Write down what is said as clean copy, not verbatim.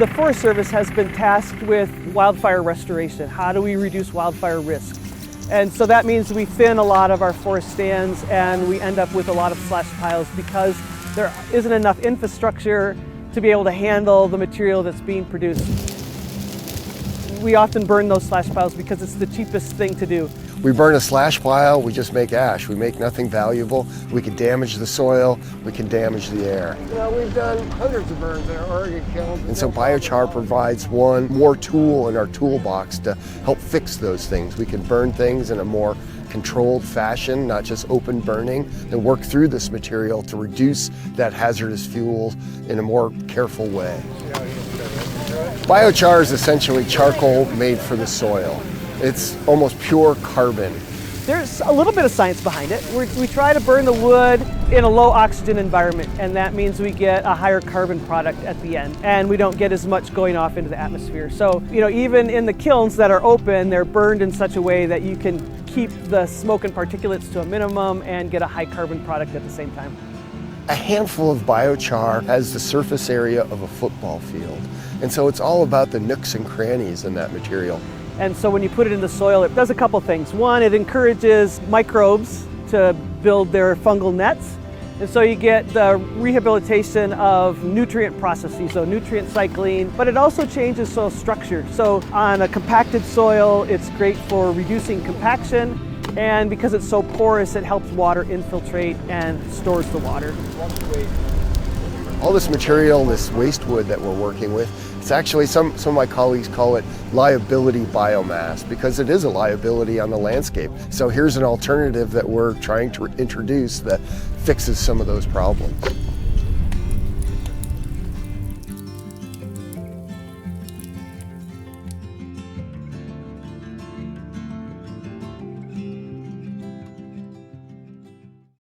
The Forest Service has been tasked with wildfire restoration. How do we reduce wildfire risk? And so that means we thin a lot of our forest stands and we end up with a lot of slash piles because there isn't enough infrastructure to be able to handle the material that's being produced. We often burn those slash piles because it's the cheapest thing to do. We burn a slash pile, we just make ash. We make nothing valuable. We can damage the soil, we can damage the air. You know, we've done hundreds of burns in our Oregon kilns. And so biochar provides one more tool in our toolbox to help fix those things. We can burn things in a more controlled fashion, not just open burning, and work through this material to reduce that hazardous fuel in a more careful way. Biochar is essentially charcoal made for the soil. It's almost pure carbon. There's a little bit of science behind it. We try to burn the wood in a low oxygen environment, and that means we get a higher carbon product at the end, and we don't get as much going off into the atmosphere. So, you know, even in the kilns that are open, they're burned in such a way that you can keep the smoke and particulates to a minimum and get a high carbon product at the same time. A handful of biochar has the surface area of a football field, and so it's all about the nooks and crannies in that material. And so when you put it in the soil, it does a couple things. One, it encourages microbes to build their fungal nets. And so you get the rehabilitation of nutrient processes, so nutrient cycling, but it also changes soil structure. So on a compacted soil, it's great for reducing compaction, and because it's so porous, it helps water infiltrate and stores the water. All this material, this waste wood that we're working with, it's actually, some of my colleagues call it liability biomass because it is a liability on the landscape. So here's an alternative that we're trying to introduce that fixes some of those problems.